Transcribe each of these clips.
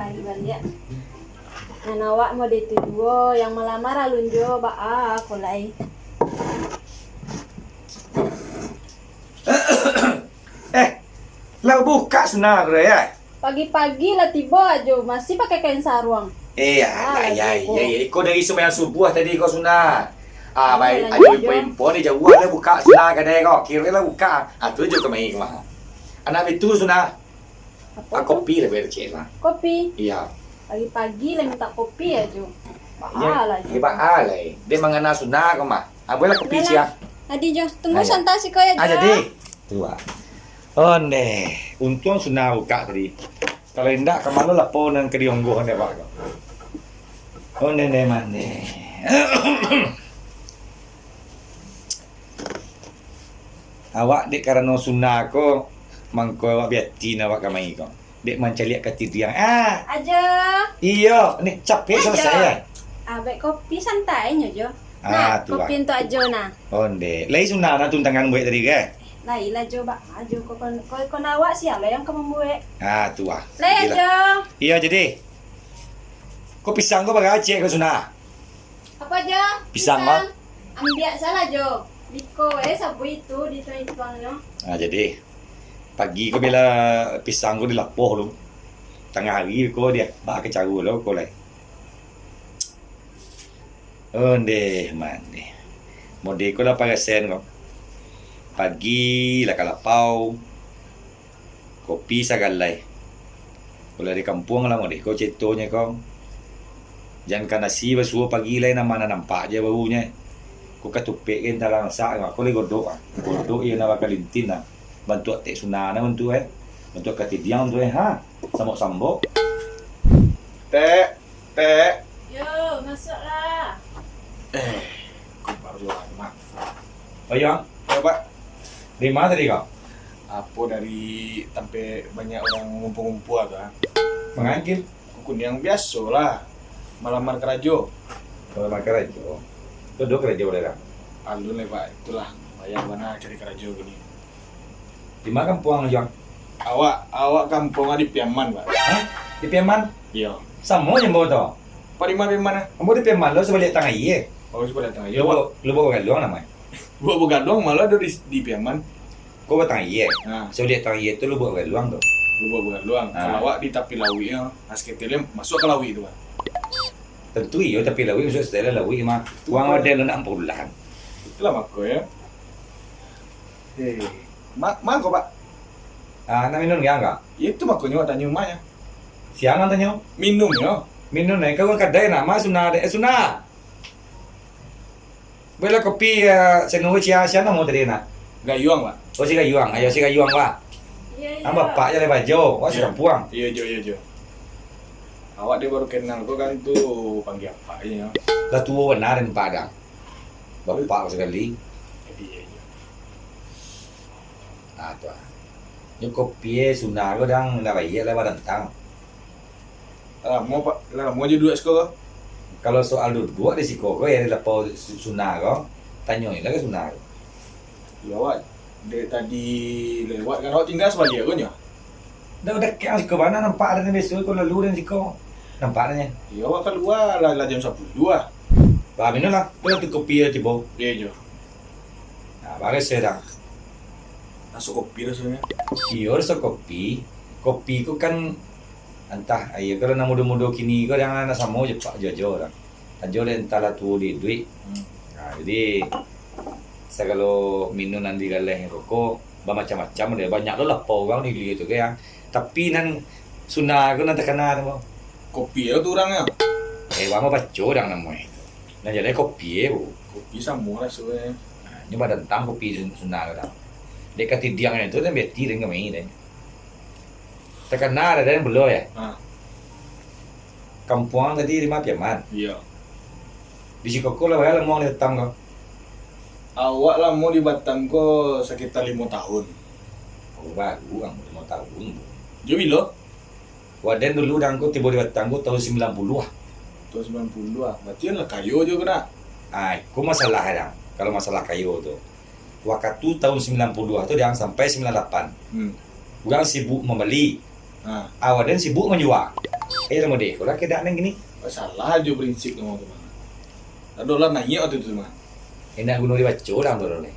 balik-balik. Nah, nawak mo dito duo, yang melamar alun jo, ba kulay. Lah buka senar ya. Pagi-pagi lah tiba aja, masih pakai kain sarung. Kau dari sembahyang subuh tadi kau sunat. Baik, Iya, ada lanjut, info ni jauh lah buka sunat kadang kau. Kira lah buka. Tu je kau main kemana. Anak itu sunat. Apa tuh? Kopi lah bercik lah. Kopi. Iya. Pagi-pagi lah minta kopi aja. Ya, Bahala aja. hebat alai. Dia mengenal sunat kau mah. Boleh lah kopi siang. Adi jo, tunggu Ayo. santai sih kau ya jo. Jadi. Tu ah. Oh ne, untung sunat buka tadi. Kalau tidak kemana lah pun yang kedionggohan dia pak. Oh ne mana. Awak dek karena sunnah ko mangko awak biati awak kamai ko. Dek mencaliak ke tidiang. Aja. Iya, ni capek selesai ya. Baik kopi santai jo. Nah, tu kopi untuk aja nah. Oh ne, lai sunnah na tuntangan buat tadi ke? Lah ilah jo ba, aja kau nawak siapa yang kamu buat? Tu ah. Lah aja. Iya jadi. Kau pisang kau bagai aceh kau sunnah. Apa aja? Pisang, Mak? Ambil salah jo. Biko sabu itu dituang-tuangnya. Jadi pagi kau bila pisang kau dilapoh lu. Tengah hari kau dia bak kecaru lu kau lai. Onde mane. Mode kau dah pakai sen kau. Pagi lah kalapau. Kopi sagalai. Kau dari kampung lah mode kau cetonya kau. Jangan kan nasi basuh pagi lain nama nampak je baunya. Kau katupek kan dalam masak kau le godok godok ia nak kalintin lah. Bantu tek sunana bantu bantu katidiang tu ha. Sambok-sambok. Tek. Yo, masuklah. Kau baru jual mak. Oh ya, Pak. Dari mana tadi kau? Apa dari sampai banyak orang ngumpul-ngumpul kan? Mengangkil. Kukun yang biasa lah. Malamar kerajo. Kalau makan aja. Duduk kerja boleh tak? Alun lah pak, itulah. Bayar mana cari kerajo gini. Di mana kampung yang? Awak kampung di Piaman pak. Hah? Di Piaman? Iya. Sama je bawa tu. Pak di mana? Kamu di Piaman lo sebalik tengah iya. Oh sebelah tengah. Iya pak. Lo bawa galuang namanya. Buat begadang malah ada di Piaman. Kau bawa tengah iya. Nah, Sebalik tengah iya tu lo bawa galuang tu. lu buat begadang. Kalau awak di tapi lawi ya, asketilnya masuk ke lawi itu pak. Tentu iya tapi lawi masuk setelah lawi mah. Uang ada lo nak pulang. Itulah mako ya. Mak kok pak? Nak minum ya enggak? Itu makonya awak tanya rumahnya. Siang tanya. Minum ya. Minum naik kau kadai nama sunah dek sunah. Bela kopi senui siapa mau tadi nak? Gayuang pak. Oh si kayuang, ayo si kayuang pak. Iya. Bapak je le baju, wah sudah puang. Iya Jo. Awak dia baru kenal kok kan tuh panggil apa ya? Lah tua benar di Padang. Bapak sekali. Jadi iya. Tu. Yung kopi sunah ko dang la bayi la badantang. Mau aja dua sekolah. Kalau soal duduk di siko ko ya lapo sunah ko. Tanyoy lah ke sunah. Ya awak dari tadi lewat kan awak tinggal sebagai aku nya. Udah kaya siko mana nampak ada besok ko lalu dan siko. Nampak nya. Ya awak keluar lah jam 10.2. Ba minum lah. Kalau tu kopi tibo. Iya Jo. Nah, bagus sedang. Masuk kopi rasanya. Iyo so kopi. Kopi ko kan entah ayo kalau nak muda-muda kini ko jangan nak sama je pak jojo orang. Ajo le entah lah tu di duit. Nah, jadi saya kalau minum nanti galeh rokok macam-macam dia banyak lah orang ni lihat tu kan. Tapi nan sunah ko nan terkena tu. Kopi ya tuh orangnya. Wama baca orang namanya itu. Nah jadi kopi bu. Kopi sama rasanya. Ini badan tang kopi sunah ko dah. Dekat tidiang itu dan beti dengan main deh. Terkena ada yang belum ya. Kampung tadi di Piaman. Iya. Di Sikoko lah bayar mau datang kau. Awak lah mau di Batam kok sekitar 5 tahun. Oh baru ang mau tahun. Jo bilo? Waden dulu dan kau tiba di Batam kau tahun 90 ah. Tahun 90 ah. Berarti lah kayu jo kena. Kau masalah dah. Kalau masalah kayu tu. Waktu tahun 92 tu dia sampai 98. Orang sibuk membeli. Awaden sibuk menjual. Mode, kalau kita neng gini, Salah aja prinsip ngomong tuh mah. Dolar naik waktu itu mah. enak gunung di baca orang tuh nih.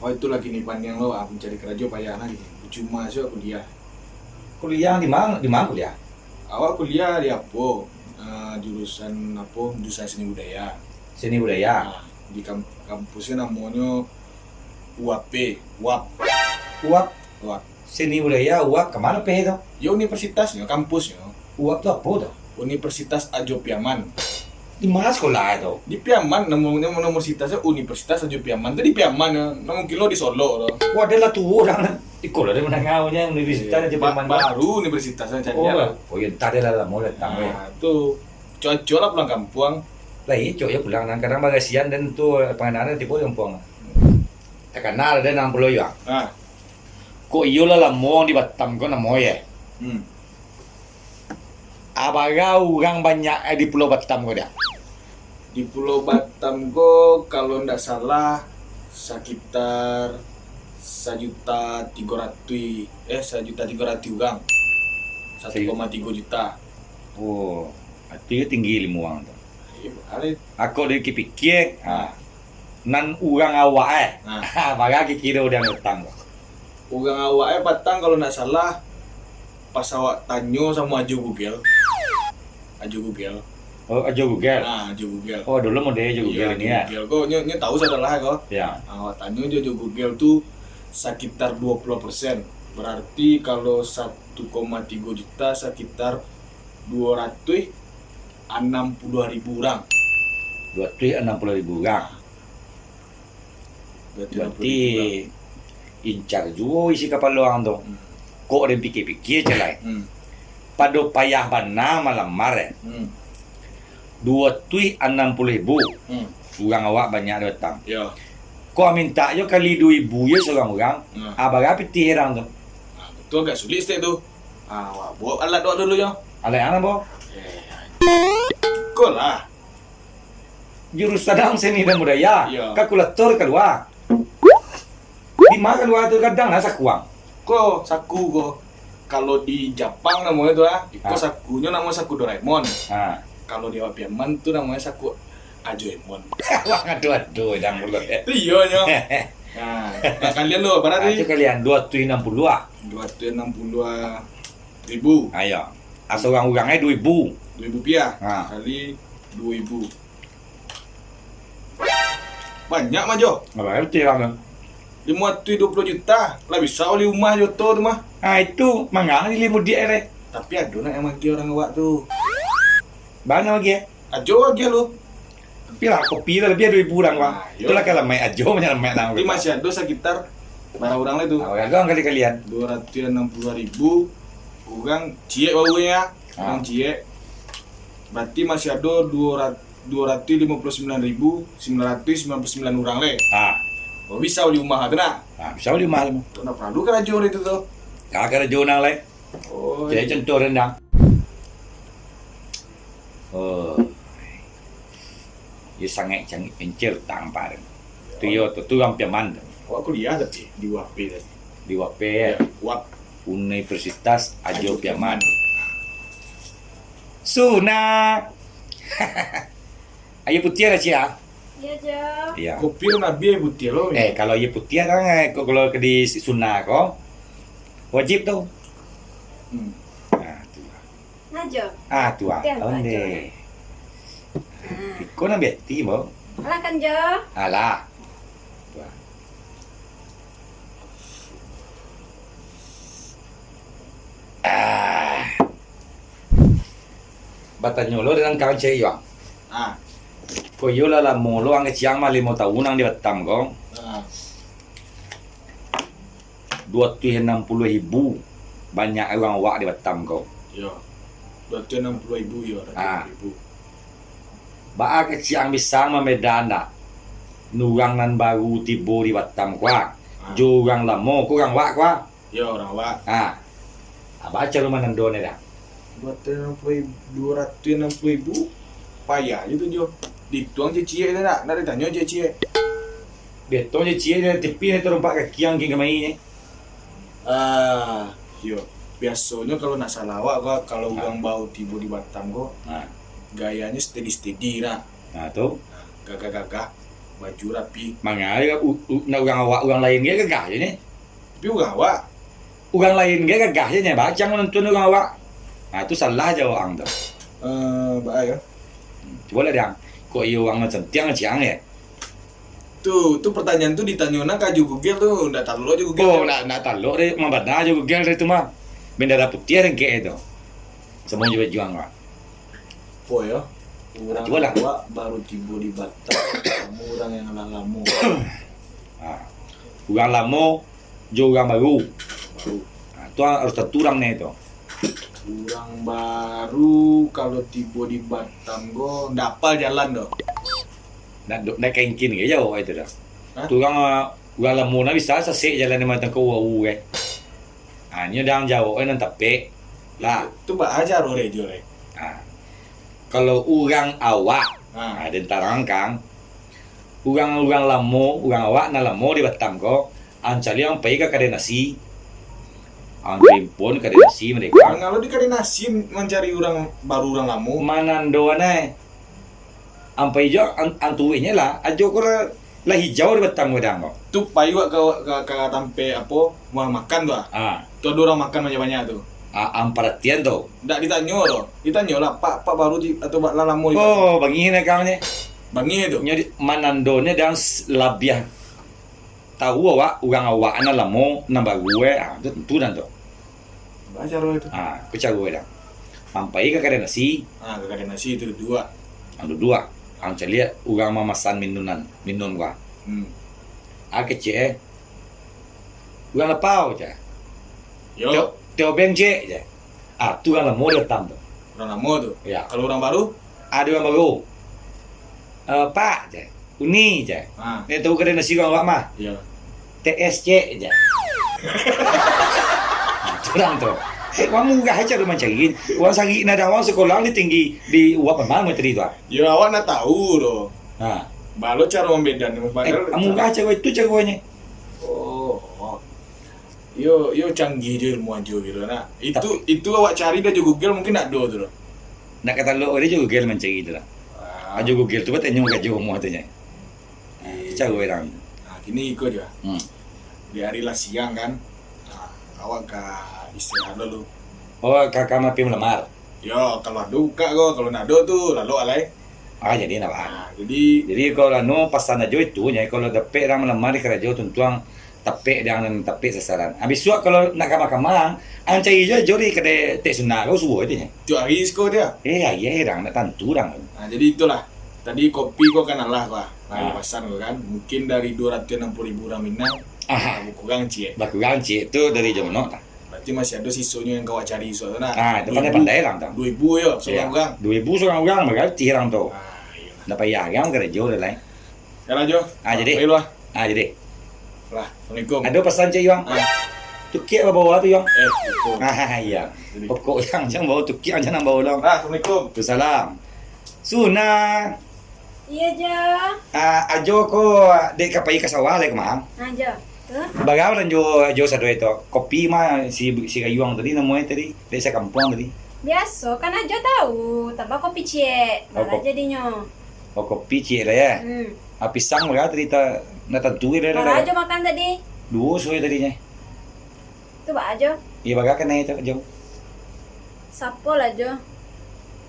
Oh itu lagi nih pandang lo, mencari kerja payah lagi. Cuma sih aku kuliah. Kuliah di mana? Di mana kuliah? Awak kuliah di apa? Jurusan apa? Jurusan seni budaya. Seni budaya. Nah, di kampusnya namanya UAP, UAP, Uap, UAP. seni budaya, uap kemana pe itu? Ya universitasnya, kampusnya. Uap tuh apa tuh? Universitas Ajo Piaman. Di mana sekolah itu? Di Piaman, namanya universitasnya Universitas Ajo Piaman. Itu di Piaman ya, namun kilo di Solo loh. Wah, ada lah tuh orang di kolah dia menangaunya universitas aja Paman. Baru universitasnya cari Oh, ya tadi lah mau datang ya. Nah, tuh cocok lah pulang kampung. Lah iya, cok ya pulang nang kadang bagasian dan tuh pengenannya tipe yang puang. Tak kenal ada 60 ya. Nah, Kok iyo lah mau di Batam kok namo ya. Abaga orang banyak di Pulau Batam kok dia. di Pulau Batam kok kalau ndak salah sekitar 1.300.000 orang. 1,3 juta. Oh, itu tinggi ilmu orang tuh. Iya, ale. Aku dari kipikir, nan orang awak Nah. baga kira udah datang. Ugang awaknya Batang kalau ndak salah pas awak tanya sama Ajo Google. Oh, aja Google. Nah, Ajo Google. Oh, dulu mau dia aja Google ini ya. Google kok nyo tahu saudara kok. Ya. Awak tanya aja Google tuh sekitar 20%. Berarti kalau 1,3 juta sekitar 260.000 orang. 260.000 orang. Berarti incar juga isi kapal luang tuh. Kok ada pikir-pikir celai. Pada payah bana malam mare. 260.000 orang awak banyak datang. Ya. Kau minta yo kali 2.000 ya seorang orang. Abaga piti orang tuh. Nah, itu agak sulit sih tuh. Awak bawa alat doa dulu ya. Alai ana bo. Kok lah. Jurusan seni dan budaya. Iya. Kalkulator keluar. Di mana keluar tuh kadang lah sakuang. Kok saku kok. Kalau di Jepang namanya tuh itu sakunya namanya saku Doraemon. Ah. Kalau di Piaman tuh namanya saku Ajoemon. Wah, aduh, dan mulut. Itu iya nya. Nah, kalian lo berapa Itu nih? kalian 260 ah. 260.000. Ayo. Asal orang-orangnya 2.000. 2.000 rupiah Ah. kali 2.000. Banyak mah Jo. Apa itu orang? 20 juta. Lah bisa oleh rumah Joto tuh mah. Ah itu mangga ni limu dia rek. Tapi ada nak yang maki orang awak tuh. Bana lagi. Ajo aja lu. Pila kopi lah lebih 2.000 orang bang. Ah, yo. Itulah kalau main ajo macam main nang. Tapi masih ada sekitar berapa orang lah itu? Awak doang kali kalian. 260.000 orang cie baunya. Ah. Orang cie. Berarti masih ada 259.999 orang le. Ah. Oh bisa oleh rumah tu nak. Ah bisa boleh mahal. Tu nak perlu kan ajo itu tu. Kakak ajo nang lek. Oh. Jadi contoh rendang. Oh. Ia sangat canggih pencil tampar. Tu yo tu orang Piaman Awak kuliah tapi di UAP tadi. di WP UAP. Universitas Ajo Piaman. Suna. Ayo putih ada cia. Iya, Jo. Iya. Kopi lu nabi putih lo. Kalau ia putih kan kalau ke di Suna kok wajib tuh. Ah tu. Nah, Jo. Ah tu ah. Putih apa, Onde. Kau nak beti mo? Alah kan, Jo. Alah. Tu ah. Batanya lo dengan kawan cewek yang. Ah. Kau yo lah mo lo ang siang mah 5 tahun ang di Batam kau. Ah. 260.000 banyak orang awak di Batam kau. Ya. 260.000 ya. Ah. 260.000. Ba ke siang bisa Medan dah. Nurang nan baru tiba di Batam kwa. Jurang lamo kurang wak kwa. Ya orang awak. Ah. Baca rumah nando ni dah. 260.000 payah je tu Jo. Dituang cie tu nak ditanya cie. Beto je cie dia tepi ni terumpak kaki yang king kemai ni. Ah, yo. biasanya kalau nak salah awak gua kalau orang baru tiba di Batam gua Nah, gayanya steady nak. nah tuh. Gagah-gagah, baju rapi. Mangga na urang awak urang lain ge gagah je ni. Tapi orang awak Urang lain ge gagah je ni, bacang nonton urang awak. Nah, itu salah je orang tu. baik ya. Coba lah dia. Kok iya orang macam tiang ciang ya? Tuh pertanyaan tuh ditanya nak kaju Google tuh, ndak tahu aja Google. Oh, nak taluk deh, mabada aja Google itu mah. Bendera putih dan kayak itu. Semua juga juang pak. Oh ya. Orang Coba lah. awak baru tiba di Batam, kamu orang yang lama. Nah, urang lama, jo urang baru. Baru. Nah, itu harus tentu orang ni itu. Orang baru kalau tiba di Batam go ndak apal jalan doh. Nak kengkin ke jauh itu dah. Hah? Tu urang lama na bisa sasek jalan ni macam kau wau ke. Ah, ni dah jauh nan tapi. Lah, Itu bak ajar oleh dia oleh. ah. Kalau urang awak, Ah. ada tarang kang. Urang lama, urang awak na lama di Batam ko. Ancali ang pai ka kada nasi. Ang timpun kada nasi mereka. Kalau di koordinasi mencari orang baru orang lama. Manando anay. Ang pai jo ang tuwinya lah. Ajo ko lah hijau di Batam ko dang ko. Tuh payu ke tampe apa mau makan tuh. Ah, Tuh ada orang makan banyak-banyak tuh. ang perhatian tu. Ndak ditanya tuh. Ditanya lah Pak baru di atau Pak lama di Oh, bagi ni kang ni. Bangi itu. Nya manando nya dang labiah. Tahu awak urang awak na lamo na baru ah tu dan tu. Ajar oleh itu. Ah, ku cago dah. Sampai ke kada nasi, Ah, ke koordinasi itu dua. ang dua. Ang calia urang mamasan minum gua. Ah kecil. Urang lapau je. Yo, Teo beng je. Ah, tu kan lamo datang tu. orang lama tuh. Ya. Kalau orang baru, Ada orang baru. Pak je. Uni je. ah, Ni tahu kada nasi urang awak mah. iya. TSC je. Kurang tu. Orang murah aja rumah cari. Orang sari nak ada orang sekolah ni tinggi di uap memang menteri tu. Ya awak nak tahu loh. Ha. Baru cara membedakan padahal. Murah cara itu caranya. Oh. Yo canggih je ilmu aja gitu nah. Itu awak cari dah di Google mungkin ada tuh. Loh. Nak kata lo dia juga Google mencari tu lah. Ah, Ajo Google tu tanya kat jauh semua tu nya. Cara orang. nah, gini ikut ya. Hmm. Di hari lah siang kan. Nah, awak ke istirahat dulu. Oh, kakak mapi melamar. Yo, kalau ada buka kok, kalau nak ada tuh lalu alai. Ah, jadi nak. Nah, jadi Jadi kalau no pasan aja itu nya kalau dapat orang melamar kerja jauh tentuang tapik dan tapik sasaran. Habis suak kalau nak kamar-kamar, ang cari je jori kada tek sunah kau subuh itu nya. tu hari sko dia. Ya, orang nak tentu orang. Nah, jadi itulah. Tadi kopi kok kan Allah kok. Lagi Ah. pesan kok kan. Mungkin dari 260.000 orang Minang, Ah, kurang cie. bakuran cik tu dari jono tak. Berarti masih ada sisanya yang kau cari soalnya. Nah, Ah, itu pandai-pandai orang tu. 2.000 yo seorang Ya. orang. 2,000 seorang orang berarti orang tu. Ah, iya. Dah payah kan kerja dah lain. Ya Jo. Ah, jadi. Baik lah. Ah, jadi. Lah, Assalamualaikum. Ada pesan cik yang. Ah, Tukik apa bawa tu yang? itu. Ah, iya. Jadi. Pokok yang bawa tukik jangan bawa long. Ah, Assalamualaikum. Salam. Sunah. Iya Jo. Ajo ko dek kapai ka sawah le kemang. Nah Jo. Tuh. Bagaimana dan jo satu itu kopi mah si kayuang tadi namanya tadi desa kampung tadi. Biasa kan aja tahu, tabak kopi cie. Oh, Malah jadinya. Oh kopi cik lah ya. Pisang mereka tadi tak nak tentu dia Malah lah. aja makan tadi. Dua suai tadinya. Tuh bak aja. Iya bagaimana itu jauh. Sapol aja.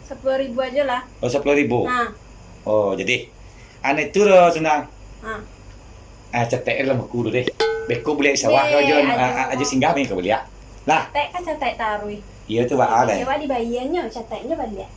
10.000 aja lah. Oh 10,000. Nah, Oh jadi aneh tu lah senang. nah. Cetek lah buku dulu deh. Beko boleh sawah kau Aduh. aja singgah ni kau boleh ya. Lah, Tek kan catek tarui. iya tu bah ale. Coba dibayiannya, cateknya balik.